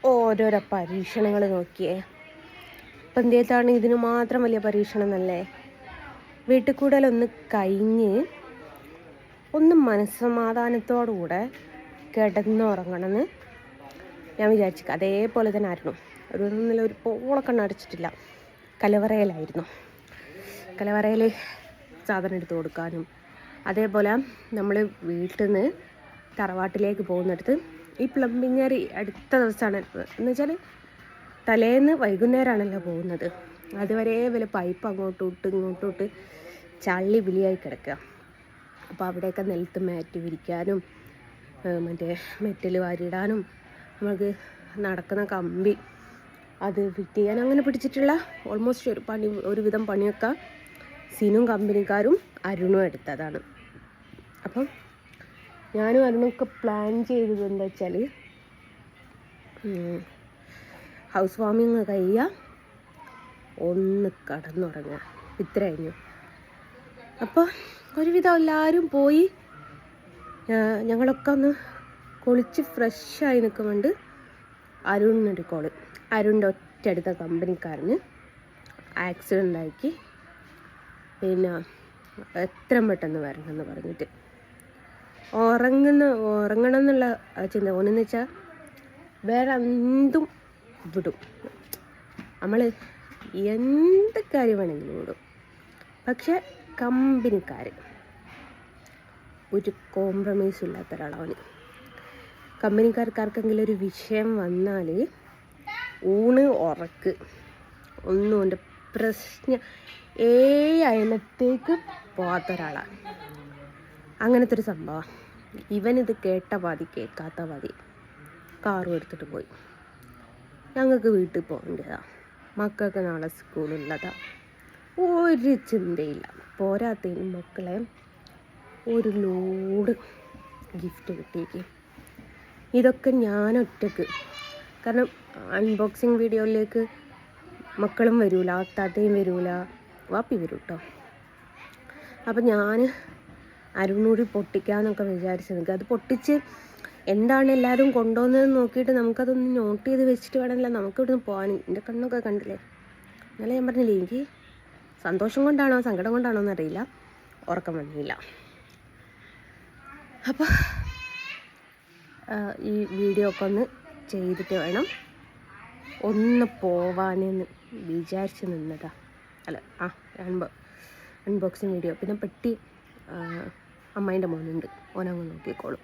ഓരോരോ പരീക്ഷണങ്ങൾ നോക്കിയേ. ഇപ്പം എന്തേത്താണ് ഇതിന് മാത്രം വലിയ പരീക്ഷണം എന്നല്ലേ? വീട്ടിൽ കൂടലൊന്ന് കഴിഞ്ഞ് ഒന്ന് മനസ്സമാധാനത്തോടുകൂടെ കിടന്നുറങ്ങണമെന്ന് ഞാൻ വിചാരിച്ചു. അതേപോലെ തന്നെ ആയിരുന്നു. ഒരു പോളക്കണ്ണ് അടച്ചിട്ടില്ല. കലവറയിലായിരുന്നു. കലവറയിൽ സാധനം എടുത്ത് കൊടുക്കാനും, അതേപോലെ നമ്മൾ വീട്ടിൽ നിന്ന് തറവാട്ടിലേക്ക് പോകുന്നിടത്ത് ഈ പ്ലംബിങ്ങറി അടുത്ത ദിവസമാണ് എന്ന് വെച്ചാൽ തലേന്ന് വൈകുന്നേരമാണല്ലോ പോകുന്നത്. അതുവരെ വല്ല പൈപ്പ് അങ്ങോട്ടും ഇങ്ങോട്ടും ചള്ളി വിളിയായി കിടക്കുക. അപ്പോൾ അവിടെയൊക്കെ നിലത്ത് മാറ്റ് വിരിക്കാനും മറ്റേ മെറ്റൽ വാരിയിടാനും നമുക്ക് നടക്കുന്ന കമ്പി അത് ഫിറ്റ് ചെയ്യാൻ അങ്ങനെ പിടിച്ചിട്ടുള്ള ഓൾമോസ്റ്റ് ഒരുവിധം പണിയൊക്കെ സിനും കമ്പനിക്കാരും അരുണും എടുത്തതാണ്. അപ്പം ഞാനും അരുണൊക്കെ പ്ലാൻ ചെയ്തത് എന്താ വെച്ചാൽ ഹൗസ് വാമിങ് കഴിയുക, ഒന്ന് കടന്നുറങ്ങുക, ഇത്ര കഴിഞ്ഞു. അപ്പോൾ ഒരുവിധം എല്ലാവരും പോയി. ഞങ്ങളൊക്കെ ഒന്ന് കുളിച്ച് ഫ്രഷായി നിൽക്കുന്നുണ്ട്. അരുണിനൊരു കോള്. അരുണിൻ്റെ ഒറ്റടുത്ത കമ്പനിക്കാരന് ആക്സിഡൻ്റ് ആക്കി, പിന്നെ എത്രയും പെട്ടെന്ന് വരണമെന്ന് പറഞ്ഞിട്ട് ഉറങ്ങണം എന്നുള്ള ചിന്ത. ഒന്നെന്ന് വെച്ചാൽ വേറെ എന്തും വിടും, നമ്മൾ എന്ത് കാര്യം വേണമെങ്കിലും വിടും. പക്ഷെ കമ്പനിക്കാർ ഒരു കോംപ്രമൈസും ഇല്ലാത്ത ഒരാളാണ്. കമ്പനിക്കാർക്കാർക്കെങ്കിലും ഒരു വിഷയം വന്നാൽ ഊണ് ഉറക്ക് ഒന്നും എൻ്റെ പ്രശ്നം അയലത്തേക്ക് പോകാത്ത ഒരാളാണ്. അങ്ങനത്തെ ഒരു സംഭവം. ഇവനിത് കേട്ട പാതി കേൾക്കാത്ത പാതി കാറും എടുത്തിട്ട് പോയി. ഞങ്ങൾക്ക് വീട്ടിൽ പോകേണ്ടതാണ്, മക്കൾക്ക് നാളെ സ്കൂളുള്ളതാണ്, ഒരു ചിന്തയില്ല. പോരാത്തതിന് മക്കളെ ഒരു ലോഡ് ഗിഫ്റ്റ് കിട്ടിയേക്ക്. ഇതൊക്കെ ഞാനൊറ്റക്ക്, കാരണം അൺബോക്സിങ് വീഡിയോയിലേക്ക് മക്കളും വരൂല, താത്തയും വരൂല, വാപ്പി വരും കേട്ടോ. അപ്പം ഞാൻ അരുണൂടി പൊട്ടിക്കാമെന്നൊക്കെ വിചാരിച്ച് നിൽക്കുക. അത് പൊട്ടിച്ച് എന്താണ് എല്ലാവരും കൊണ്ടുവന്നതെന്ന് നോക്കിയിട്ട് നമുക്കതൊന്ന് നോട്ട് ചെയ്ത് വെച്ചിട്ട് വേണമല്ലോ നമുക്ക് ഇവിടുന്ന് പോകാൻ. എൻ്റെ കണ്ണൊക്കെ കണ്ടില്ലേ? എന്നാലും ഞാൻ പറഞ്ഞില്ലേ, എനിക്ക് സന്തോഷം കൊണ്ടാണോ സങ്കടം കൊണ്ടാണോ എന്നറിയില്ല, ഉറക്കം വന്നില്ല. അപ്പോൾ ഈ വീഡിയോ ഒക്കെ ഒന്ന് ചെയ്തിട്ട് വേണം ഒന്ന് പോവാനെന്ന് വിചാരിച്ച് നിന്നതാ. അല്ല അൺബോക്സിങ് വീഡിയോ. പിന്നെ പെട്ടി അമ്മേൻ്റെ മോനുണ്ട്, ഓനങ്ങ് നോക്കിക്കോളും.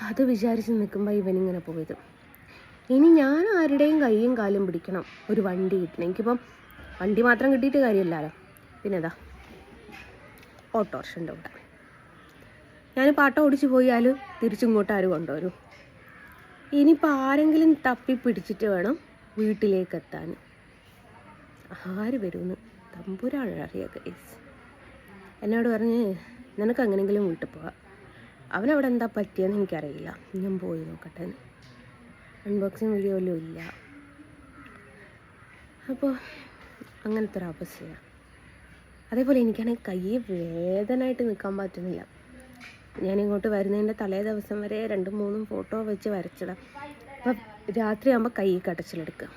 അത് വിചാരിച്ച് നിൽക്കുമ്പോൾ ഇവനിങ്ങനെ പോയത്. ഇനി ഞാൻ ആരുടെയും കൈയും കാലും പിടിക്കണം ഒരു വണ്ടി കിട്ടണം. എനിക്കിപ്പം വണ്ടി മാത്രം കിട്ടിയിട്ട് കാര്യമില്ലല്ലോ. പിന്നെ ഇതാ ഓട്ടോറിക്ഷൻ്റെ കൂടെ ഞാൻ പാട്ട ഓടിച്ച് പോയാൽ തിരിച്ചിങ്ങോട്ട് ആരും കൊണ്ടുവരും. ഇനിയിപ്പോൾ ആരെങ്കിലും തപ്പി പിടിച്ചിട്ട് വേണം വീട്ടിലേക്ക് എത്താൻ. ആര് വരുമെന്ന് തമ്പുരാനറിയാം ഗൈസ്. എന്നോട് പറഞ്ഞ് നിനക്ക് എങ്ങനെയെങ്കിലും വീട്ടിൽ പോകാം, അവനവിടെ എന്താ പറ്റിയെന്ന് എനിക്കറിയില്ല, ഞാൻ പോയി നോക്കട്ടെ. അൺബോക്സിങ് വീഡിയോയിലും ഇല്ല. അപ്പോൾ അങ്ങനത്തെ ഒരു അവസ്ഥയാണ്. അതേപോലെ എനിക്കാണെങ്കിൽ കൈ വേദനയായിട്ട് നിൽക്കാൻ പറ്റുന്നില്ല. ഞാനിങ്ങോട്ട് വരുന്നതിൻ്റെ തലേ ദിവസം വരെ 2-3 ഫോട്ടോ വെച്ച് വരച്ചതാണ്. അപ്പം രാത്രിയാകുമ്പോൾ കൈ കടച്ചിലെടുക്കുക.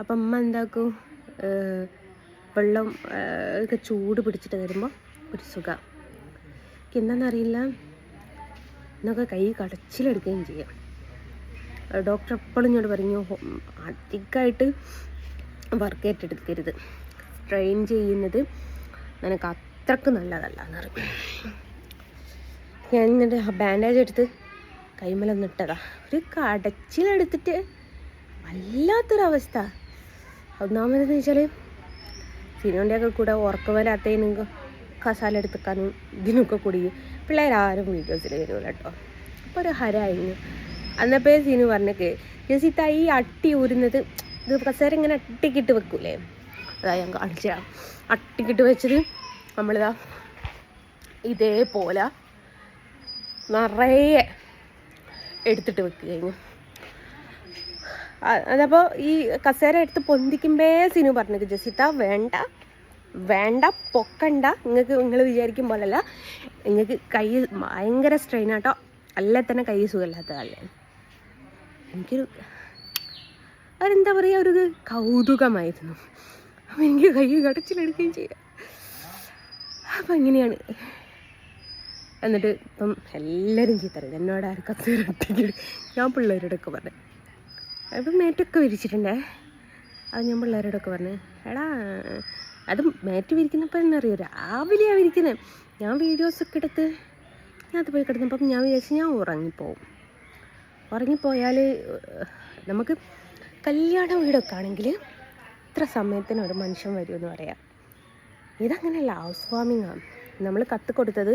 അപ്പം അമ്മ എന്താക്കും, വെള്ളം ഒക്കെ ചൂട് പിടിച്ചിട്ട് തരുമ്പോൾ ഒരു സുഖം. എനിക്ക് എന്താണെന്നറിയില്ല, എന്നൊക്കെ കൈ കടച്ചിലെടുക്കുകയും ചെയ്യാം. ഡോക്ടർ എപ്പോഴും ഇങ്ങോട്ട് പറഞ്ഞു അധികമായിട്ട് വർക്ക് ഏറ്റെടുക്കരുത്, സ്ട്രെയിൻ ചെയ്യുന്നത് നിനക്ക് അത്രക്ക് നല്ലതല്ല എന്ന് പറയും. ഞാൻ എന്നിട്ട് ബാൻഡേജ് എടുത്ത് കൈമലൊന്നിട്ടതാ. ഒരു കടച്ചിലെടുത്തിട്ട് വല്ലാത്തൊരവസ്ഥ. ഒന്നാമതെന്ന് വെച്ചാൽ സിനോൻ്റെയൊക്കെ കൂടെ ഉറക്കം വരാത്തതിനും കസാല എടുത്തിക്കാനും ഇതിനൊക്കെ കൂടി പിള്ളേരാരും വീഡിയോസിൽ വരുമല്ലോ കേട്ടോ. അപ്പോൾ ഒരു ഹരായിരുന്നു. അന്നപ്പേ സീനു പറഞ്ഞേക്ക് ജസിത്ത ഈ അട്ടി ഊരുന്നത് ഇത് കസേര ഇങ്ങനെ അട്ടിക്കിട്ട് വെക്കൂലേ, അതാ ഞാൻ കാണിച്ച അട്ടിക്കിട്ട് വെച്ചത് നമ്മളിതാ ഇതേപോലെ നിറയെ എടുത്തിട്ട് വെക്കുകയായിരുന്നു. അതപ്പോൾ ഈ കസേര എടുത്ത് പൊന്തിക്കുമ്പേ സിനു പറഞ്ഞത് ജസിത്ത വേണ്ട പൊക്കണ്ട, നിങ്ങൾ വിചാരിക്കും പോലല്ല, നിങ്ങൾക്ക് കൈ ഭയങ്കര സ്ട്രെയിൻ ആട്ടോ, അല്ലേ തന്നെ കൈ സുഖമില്ലാത്തതല്ലേ. എനിക്കൊരു അതെന്താ പറയുക, ഒരു കൗതുകമായിരുന്നു. അപ്പം എനിക്ക് കൈ കടച്ചിലെടുക്കുകയും ചെയ്യാം. അപ്പം ഇങ്ങനെയാണ്. എന്നിട്ട് ഇപ്പം എല്ലാവരും ചീത്തറിയത് എന്നോട് ആരും കത്ത് ഞാൻ പിള്ളേരോടൊക്കെ പറഞ്ഞു. അപ്പം മേറ്റൊക്കെ വിരിച്ചിട്ടുണ്ടേ. അത് ഞാൻ പിള്ളേരോടൊക്കെ പറഞ്ഞു, എടാ അത് മേറ്റ് വിരിക്കുന്നപ്പോൾ തന്നെ അറിയോ, രാവിലെയാണ് വിരിക്കുന്നത്. ഞാൻ വീഡിയോസൊക്കെ എടുത്ത് ഞാൻ അത് പോയി കിടന്നപ്പം ഞാൻ വിചാരിച്ചു ഞാൻ ഉറങ്ങിപ്പോയാൽ നമുക്ക് കല്യാണ വീടൊക്കെ ആണെങ്കിൽ ഇത്ര സമയത്തിന് ഒരു മനുഷ്യൻ വരുമെന്ന് പറയാം. ഇതങ്ങനെയല്ല, ഹൗസ് വാമിങ്ങാണ്. നമ്മൾ കത്ത് കൊടുത്തത്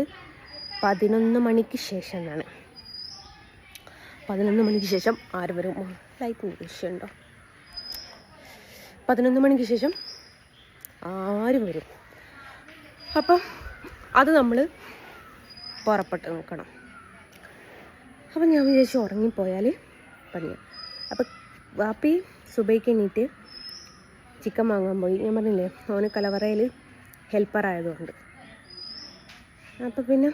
11 മണിക്ക് ശേഷം എന്നാണ്. 11 മണിക്ക് ശേഷം ആര് വരും? ലൈറ്റ് വിഷയമുണ്ടോ? 11 മണിക്ക് ശേഷം ആരും വരും. അപ്പം അത് നമ്മൾ പുറപ്പെട്ട് നോക്കണം. അപ്പം ഞാൻ വിചാരിച്ചു ഉറങ്ങിപ്പോയാൽ പണിയാണ്. അപ്പം വാപ്പി സുബൈക്ക് എണീറ്റ് ചിക്കൻ വാങ്ങാൻ പോയി. ഞാൻ പറഞ്ഞില്ലേ അവന് കലവറയിൽ ഹെൽപ്പറായതുകൊണ്ട്. അപ്പം പിന്നെ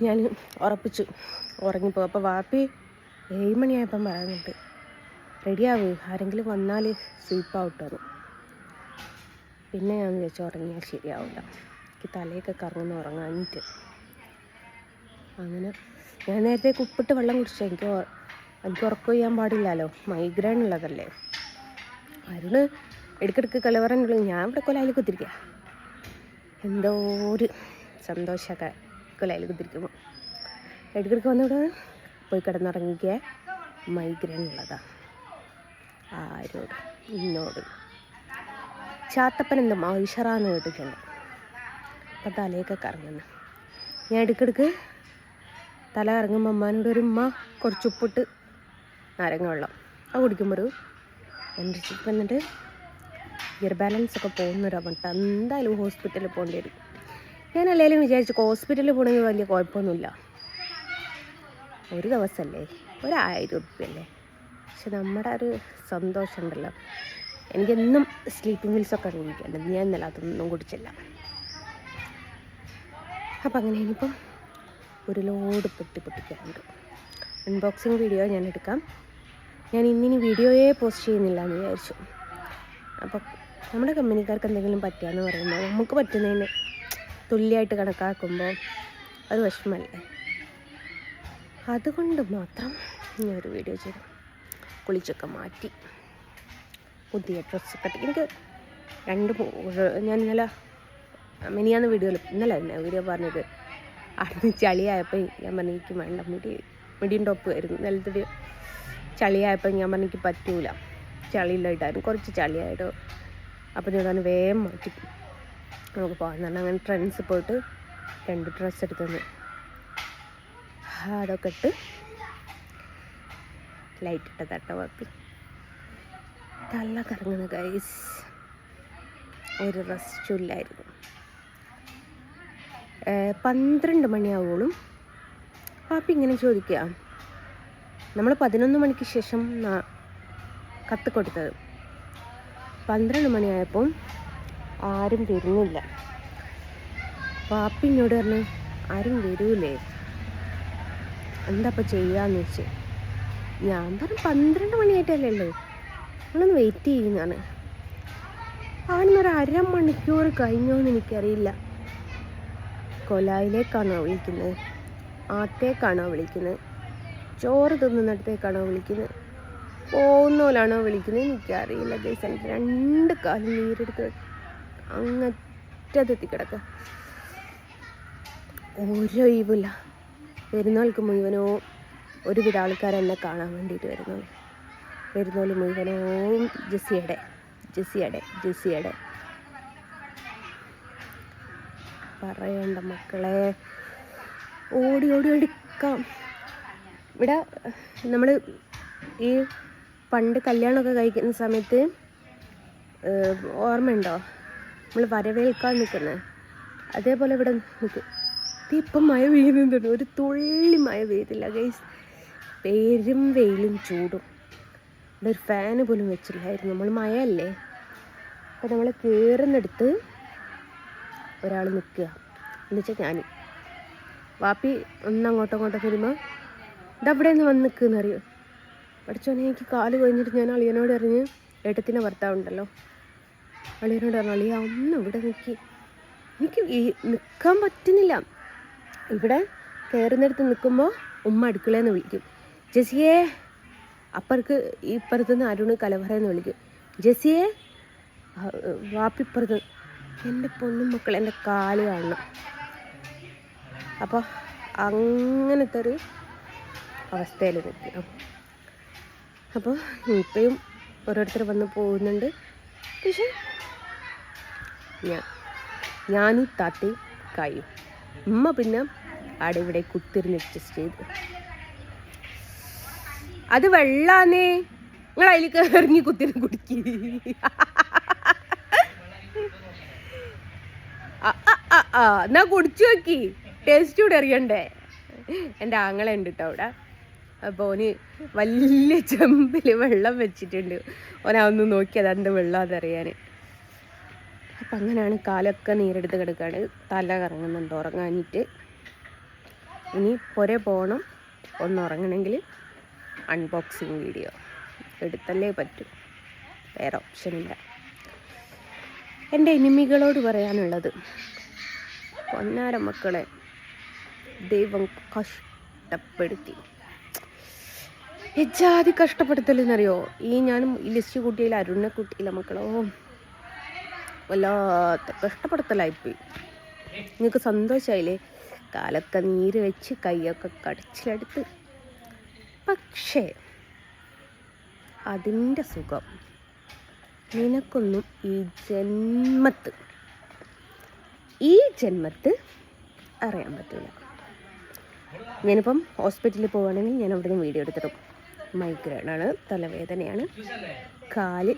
ഞാൻ ഉറപ്പിച്ചു ഉറങ്ങിപ്പോയി. അപ്പോൾ വാപ്പി 7 മണിയായപ്പം പറയുന്നുണ്ട്, റെഡിയാവ്, ആരെങ്കിലും വന്നാൽ സ്വീപ്പാവട്ടെന്ന്. പിന്നെ ഞാൻ വിചാരിച്ചു ഉറങ്ങിയാൽ ശരിയാവില്ല, എനിക്ക് തലയൊക്കെ കറങ്ങുന്ന ഉറങ്ങാനിട്ട്. അങ്ങനെ ഞാൻ നേരത്തെ ഉപ്പിട്ട് വെള്ളം കുടിച്ചു. എനിക്ക് ഉറക്കം ചെയ്യാൻ പാടില്ലല്ലോ, മൈഗ്രെയിൻ ഉള്ളതല്ലേ. അരുണ് ഇടയ്ക്കിടയ്ക്ക് കലവറനുള്ളൂ, ഞാൻ ഇവിടെ കൊലായിൽ കുത്തിരിക്കുക. എന്തോ ഒരു സന്തോഷമൊക്കെ കൊലായിൽ കുത്തിരിക്കുമ്പോൾ ഇടയ്ക്കിടയ്ക്ക് വന്നിവിടെ പോയി കിടന്നുറങ്ങിക്കുക. മൈഗ്രെയിൻ ഉള്ളതാണ്. ആരോട്? ഇന്നോട്. ചാത്തപ്പൻ എന്താ മൈഷറാന്ന് കേട്ടിട്ടുണ്ട്. അപ്പം തലയൊക്കെ കറങ്ങുന്നു. ഞാൻ ഇടയ്ക്കിടയ്ക്ക് തല കറങ്ങുമ്പോൾ അമ്മാനോട് ഒരു ഉമ്മ കുറച്ച് ഉപ്പിട്ട് നാരങ്ങ വെള്ളം അത് കുടിക്കുമ്പോൾ ഒരു എനർജി. എന്നിട്ട് ഗിയർ ബാലൻസ് ഒക്കെ പോകുന്നൊരവണ്ട എന്തായാലും ഹോസ്പിറ്റലിൽ പോകേണ്ടി വരും. ഞാൻ അല്ലെങ്കിലും വിചാരിച്ചു ഹോസ്പിറ്റലിൽ പോകണമെങ്കിൽ വലിയ കുഴപ്പമൊന്നുമില്ല, ഒരു ദിവസമല്ലേ, 1000 രൂപയല്ലേ. പക്ഷെ നമ്മുടെ ഒരു സന്തോഷം ഉണ്ടല്ലോ. എനിക്കെന്നും സ്ലീപ്പിംഗ് പിൽസൊക്കെ കുടിക്കേണ്ടത്, ഞാൻ ഇന്നലെ അതൊന്നും കുടിച്ചില്ല. അപ്പം അങ്ങനെ ഇനിയിപ്പം ഒരു ലോഡ് പൊട്ടിക്കാറുണ്ട്. അൺബോക്സിങ് വീഡിയോ ഞാൻ എടുക്കാം. ഞാൻ ഇന്നിനി വീഡിയോയെ പോസ്റ്റ് ചെയ്യുന്നില്ല എന്ന് വിചാരിച്ചു. അപ്പം നമ്മുടെ കമ്പനിക്കാർക്ക് എന്തെങ്കിലും പറ്റുകയെന്ന് പറയുമ്പോൾ നമുക്ക് പറ്റുന്നതിന് തുല്യമായിട്ട് കണക്കാക്കുമ്പോൾ അത് വിഷമല്ലേ. അതുകൊണ്ട് മാത്രം ഞാനൊരു വീഡിയോ ചെയ്തു. കുളിച്ചൊക്കെ മാറ്റി പുതിയ ഡ്രസ്സൊക്കെ ഇട്ട് എനിക്ക് ഞാൻ മിനിയാന്ന് ഇന്നലെ തന്നെ വീഡിയോ പറഞ്ഞത് അവിടുന്ന് ചളിയായപ്പോൾ ഞാൻ പറഞ്ഞു എനിക്ക് വേണ്ട, മിടിയും ടോപ്പ് ആയിരുന്നു. നിലത്തൊരു ചളിയായപ്പോൾ ഞാൻ പറഞ്ഞു എനിക്ക് പറ്റൂല, ചളിയിലായിട്ടായിരുന്നു, കുറച്ച് ചളിയായിട്ടോ. അപ്പോൾ ഞാൻ വേഗം മാറ്റി നമുക്ക് പോകാൻ പറഞ്ഞാൽ അങ്ങനെ ട്രെൻഡ്സ് പോയിട്ട് 2 ഡ്രസ്സ് എടുത്തു. അതൊക്കെ ഇട്ട് ലൈറ്റ് ഇട്ട തട്ടവാക്കി തള്ള കറങ്ങുന്ന ഗൈസ്. ഒരു റെസ്റ്റില്ലായിരുന്നു. 12 മണിയാവുമ്പോഴും പാപ്പി ഇങ്ങനെ ചോദിക്കുക, നമ്മൾ 11 മണിക്ക് ശേഷം കത്ത് കൊടുത്തത്. 12 മണിയായപ്പോൾ ആരും വരുന്നില്ല. പാപ്പി എന്നോട് പറഞ്ഞു ആരും വരൂലേ, എന്താ അപ്പം ചെയ്യാന്ന് വെച്ച്. ഞാൻ പറഞ്ഞു 12 മണിയായിട്ടല്ലേ ഉള്ളൂ, നിങ്ങളൊന്ന് വെയിറ്റ് ചെയ്യുന്നതാണ്. അവനൊരു 1/2 മണിക്കൂർ കഴിഞ്ഞോന്ന് എനിക്കറിയില്ല. കൊലായിലേക്കാണോ വിളിക്കുന്നത്, ആത്തേക്കാണോ വിളിക്കുന്നത്, ചോറ് തിന്നുന്നിടത്തേക്കാണോ വിളിക്കുന്നത്, പോകുന്നോലാണോ വിളിക്കുന്നത് എനിക്കറിയില്ല ഗൈസ്. എനിക്ക് 2 കാലും നീരെടുത്ത് അങ്ങറ്റത്തെത്തി കിടക്കുക. ഓരോ ഒഴിവില്ല. വരുന്നവൾക്ക് മുഴുവനോ ഒരുവിധ ആൾക്കാർ എന്നെ കാണാൻ വേണ്ടിയിട്ട് വരുന്നവർ മുഴുവനോ ജെസ്സിയുടെ പറയണ്ട മക്കളെ, ഓടി എടുക്കാം. ഇവിടെ നമ്മൾ ഈ പണ്ട് കല്യാണമൊക്കെ കഴിക്കുന്ന സമയത്ത് ഓർമ്മയുണ്ടോ നമ്മൾ വരവേൽക്കാൻ നിൽക്കുന്നത്, അതേപോലെ ഇവിടെ നിൽക്കും. ഇപ്പം മഴ പെയ്യുന്നുണ്ട്, ഒരു തുള്ളി മഴ പെയ്തില്ല ഗൈസ്. പേരും വെയിലും ചൂടും. ഇവിടെ ഒരു ഫാന് പോലും വെച്ചില്ലായിരുന്നു. നമ്മൾ മഴയല്ലേ. അപ്പം നമ്മൾ കയറുന്നിടത്ത് ഒരാൾ നിൽക്കുക എന്ന് വെച്ചാൽ ഞാൻ. വാപ്പി ഒന്നങ്ങോട്ടോ വരുമ്പോൾ ഇതവിടെ നിന്ന് വന്ന് നിൽക്കുകയെന്ന് അറിയോ. പഠിച്ചോനെ എനിക്ക് കാല് കഴിഞ്ഞിട്ട് ഞാൻ അളിയനോട് അറിഞ്ഞ് ഏട്ടത്തിൻ്റെ ഭർത്താവുണ്ടല്ലോ, അളിയനോട് പറഞ്ഞു അളിയ ഒന്ന് ഇവിടെ നിൽക്കി, എനിക്ക് നിൽക്കാൻ പറ്റുന്നില്ല. ഇവിടെ കയറുന്നിടത്ത് നിൽക്കുമ്പോൾ ഉമ്മ അടുക്കളയിൽ നിന്ന് വിളിക്കും, ജെസിയെ. അപ്പുറത്ത് ഇപ്പുറത്തുനിന്ന് അരുണ് കലവറയെന്ന് വിളിക്കും, ജെസിയെ. വാപ്പിപ്പുറത്ത്. എൻ്റെ പൊന്നും മക്കൾ എൻ്റെ കാല് കാണണം. അപ്പോൾ അങ്ങനത്തെ ഒരു അവസ്ഥയിൽ നിൽക്കുക. അപ്പോൾ ഇപ്പോഴും ഓരോരുത്തർ വന്ന് പോകുന്നുണ്ട്. പക്ഷേ ഞാനും താത്തി കായും. ഉമ്മ പിന്നെ അവിടെ ഇവിടെ കുത്തിരിഞ്ഞ് അഡ്ജസ്റ്റ് ചെയ്തു. അത് വെള്ളാന്നേ, നിങ്ങൾ അതിലേക്ക് ഇറങ്ങി കുത്തിരിഞ്ഞ് കുടിക്കി. എന്നാ കുടിച്ചു നോക്കി, ടേസ്റ്റ് കൂടെ അറിയണ്ടേ. എൻ്റെ ആങ്ങളെ ഉണ്ട് കേട്ടോ അവിടെ. അപ്പോൾ ഓന് വലിയ ചെമ്പിൽ വെള്ളം വെച്ചിട്ടുണ്ട്. ഓനൊന്ന് നോക്കിയത് എന്ത് വെള്ളം അതറിയാൻ. അപ്പം അങ്ങനെയാണ് കാലൊക്കെ നീരെടുത്ത് കിടക്കുകയാണ്. തല കറങ്ങുന്നുണ്ട് ഉറങ്ങാനിട്ട്. ഇനി പുര പോകണം ഒന്ന് ഉറങ്ങണമെങ്കിൽ. അൺബോക്സിങ് വീഡിയോ എടുത്തല്ലേ പറ്റൂ, വേറെ ഓപ്ഷനില്ല. എൻ്റെ എനിമികളോട് പറയാനുള്ളത്, പൊന്നാര മക്കളെ ദൈവം കഷ്ടപ്പെടുത്തി. എജാതി കഷ്ടപ്പെടുത്തലെന്നറിയോ. ഈ ഞാനും ഈ ലിസ്റ്റ് കൂട്ടിയില്ല, അരുണിനെ കൂട്ടിയില്ല മക്കളോ. വല്ലാത്ത കഷ്ടപ്പെടുത്തലായിപ്പോയി. നിങ്ങൾക്ക് സന്തോഷമായില്ലേ? കാലൊക്കെ നീര് വെച്ച് കൈയൊക്കെ കടിച്ചിലെടുത്ത്. പക്ഷേ അതിൻ്റെ സുഖം നിനക്കൊന്നും ഈ ജന്മത്ത് അറിയാൻ പറ്റില്ല. ഞാനിപ്പം ഹോസ്പിറ്റലിൽ പോവുകയാണെങ്കിൽ ഞാൻ അവിടെ നിന്ന് വീഡിയോ എടുത്തിടും. മൈഗ്രെയിനാണ്, തലവേദനയാണ്, കാല്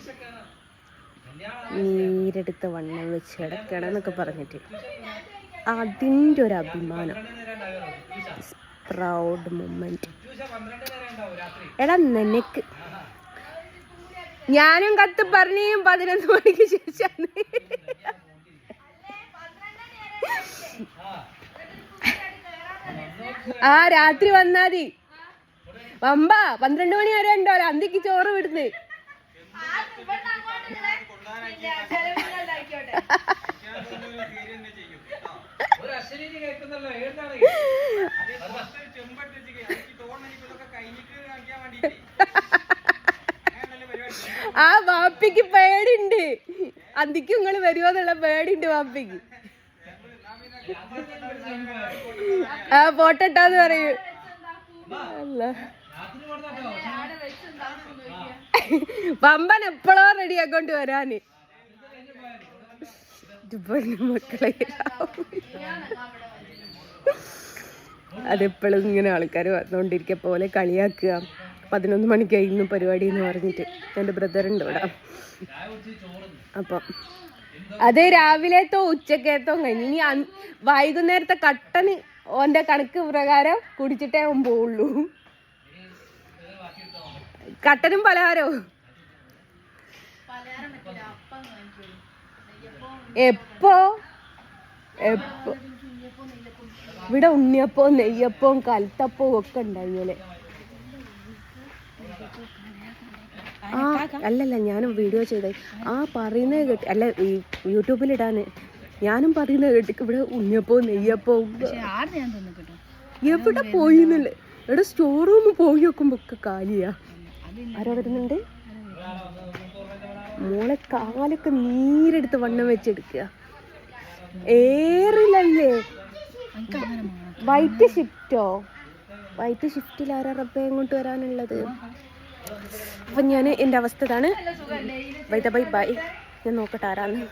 നീരെടുത്ത വണ്ണം വെച്ച് കിടക്കണം എന്നൊക്കെ പറഞ്ഞിട്ട് അതിൻ്റെ ഒരു അഭിമാനം, പ്രൗഡ് മൊമെൻറ്റ്. എടാ നിനക്ക് ഞാനും കത്ത് പറഞ്ഞു 11 മണിക്ക് ശേഷമാണ്. ആ രാത്രി വന്നാതി വമ്പ 12 മണി വരെ ഉണ്ടോ അന്തിക്ക് ചോറ് വിടുന്ന്. ആ വാപ്പിക്ക് പേടിണ്ട്, അന്തിക്ക് നിങ്ങൾ വരുമോന്നുള്ള പേടിണ്ട് വാപ്പിക്ക്. ആ ഫോട്ടോ ഇട്ടാന്ന് പറയൂ. പമ്പൻ എപ്പോഴോ റെഡി ആക്കൊണ്ട് വരാന്. മക്കളെ അതെപ്പോഴും ഇങ്ങനെ ആൾക്കാർ വന്നുകൊണ്ടിരിക്കുക പോലെ കളിയാക്കുക. 11 മണിക്ക് കഴിഞ്ഞു പരിപാടി എന്ന് പറഞ്ഞിട്ട്. എൻ്റെ ബ്രദറുണ്ട് ഇവിടെ. അപ്പം അത് രാവിലത്തോ ഉച്ചക്കത്തോ കഴിഞ്ഞ് ഇനി വൈകുന്നേരത്തെ കട്ടന് ഓൻ്റെ കണക്ക് പ്രകാരം കുടിച്ചിട്ടേ അവൻ പോവുള്ളൂ. കട്ടനും പലഹാരവും എപ്പോ ഇവിടെ ഉണ്ണിയപ്പവും നെയ്യപ്പവും കലത്തപ്പവും ഒക്കെ ഉണ്ടായില്ലേ. ആ അല്ലല്ല ഞാനും വീഡിയോ ചെയ്തേ. ആ പറയുന്നത് കേട്ടി അല്ല ഈ യൂട്യൂബിലിടാൻ ഞാനും പറയുന്നത് കേട്ടിക്ക് ഇവിടെ ഉണ്ണിയപ്പവും നെയ്യപ്പവും എവിടെ പോയിന്നല്ലേ. ഇവിടെ സ്റ്റോർ റൂമിൽ പോയി നോക്കുമ്പോ ഒക്കെ കാലിയാ. ആരാ വരുന്നുണ്ട്? മോളെ കാലൊക്കെ നീരെടുത്ത് വണ്ണം വെച്ചെടുക്കുക. ഏറില്ലല്ലേ. വൈറ്റ് ഷിഫ്റ്റിൽ ആരാ റബ്ബെ ഇങ്ങോട്ട് വരാനുള്ളത്? അപ്പം ഞാൻ എൻ്റെ അവസ്ഥ ഇതാണ്. Bye bye. ഞാൻ നോക്കട്ടെ ആരാന്ന്.